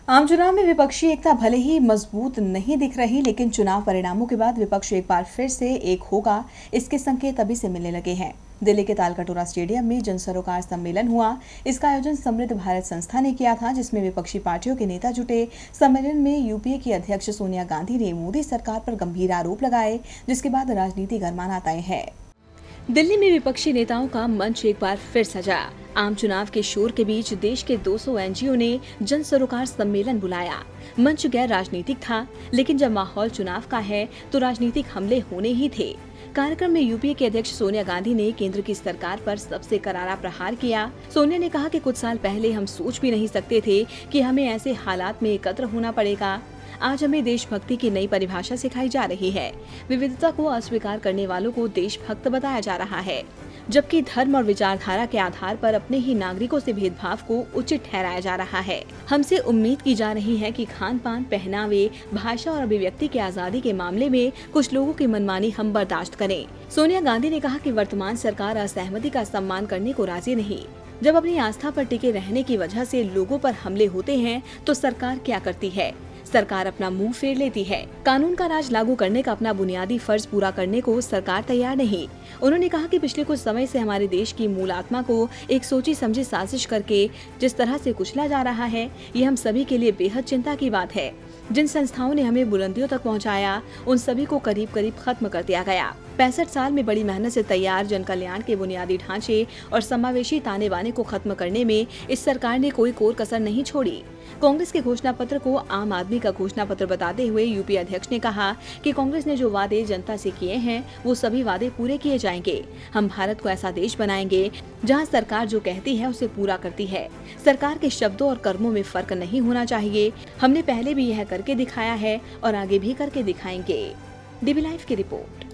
आम चुनाव में विपक्षी एकता भले ही मजबूत नहीं दिख रही, लेकिन चुनाव परिणामों के बाद विपक्ष एक बार फिर से एक होगा, इसके संकेत अभी से मिलने लगे हैं। दिल्ली के तालकटोरा स्टेडियम में जन सरोकार सम्मेलन हुआ। इसका आयोजन समृद्ध भारत संस्था ने किया था, जिसमें विपक्षी पार्टियों के नेता जुटे। सम्मेलन में यूपीए की अध्यक्ष सोनिया गांधी ने मोदी सरकार पर गंभीर आरोप लगाए, जिसके बाद राजनीति गरमाना तय है। दिल्ली में विपक्षी नेताओं का मंच एक बार फिर सजा। आम चुनाव के शोर के बीच देश के 200 एनजीओ ने जन सरोकार सम्मेलन बुलाया। मंच गैर राजनीतिक था, लेकिन जब माहौल चुनाव का है तो राजनीतिक हमले होने ही थे। कार्यक्रम में यूपीए के अध्यक्ष सोनिया गांधी ने केंद्र की सरकार पर सबसे करारा प्रहार किया। सोनिया ने कहा कि कुछ साल पहले हम सोच भी नहीं सकते थे कि हमें ऐसे हालात में एकत्र होना पड़ेगा। आज हमें देशभक्ति की नई परिभाषा सिखाई जा रही है। विविधता को अस्वीकार करने वालों को देशभक्त बताया जा रहा है, जबकि धर्म और विचारधारा के आधार पर अपने ही नागरिकों से भेदभाव को उचित ठहराया जा रहा है। हमसे उम्मीद की जा रही है कि खान पान, पहनावे, भाषा और अभिव्यक्ति की आजादी के मामले में कुछ लोगों की मनमानी हम बर्दाश्त करें। सोनिया गांधी ने कहा कि वर्तमान सरकार असहमति का सम्मान करने को राजी नहीं। जब अपनी आस्था पर टिके रहने की वजह से लोगों पर हमले होते हैं तो सरकार क्या करती है? सरकार अपना मुंह फेर लेती है। कानून का राज लागू करने का अपना बुनियादी फर्ज पूरा करने को सरकार तैयार नहीं। उन्होंने कहा कि पिछले कुछ समय से हमारे देश की मूल आत्मा को एक सोची समझी साजिश करके जिस तरह से कुचला जा रहा है, ये हम सभी के लिए बेहद चिंता की बात है। जिन संस्थाओं ने हमें बुलंदियों तक पहुंचाया, उन सभी को करीब करीब खत्म कर दिया गया। 65 साल में बड़ी मेहनत से तैयार जन कल्याण के बुनियादी ढांचे और समावेशी ताने बाने को खत्म करने में इस सरकार ने कोई कोर कसर नहीं छोड़ी। कांग्रेस के घोषणा पत्र को आम आदमी का घोषणा पत्र बताते हुए यूपीए अध्यक्ष ने कहा कि कांग्रेस ने जो वादे जनता से किए हैं, वो सभी वादे पूरे किए जाएंगे। हम भारत को ऐसा देश बनाएंगे जहां सरकार जो कहती है उसे पूरा करती है। सरकार के शब्दों और कर्मों में फर्क नहीं होना चाहिए। हमने पहले भी यह करके दिखाया है और आगे भी करके दिखाएंगे। डीबी लाइव की रिपोर्ट।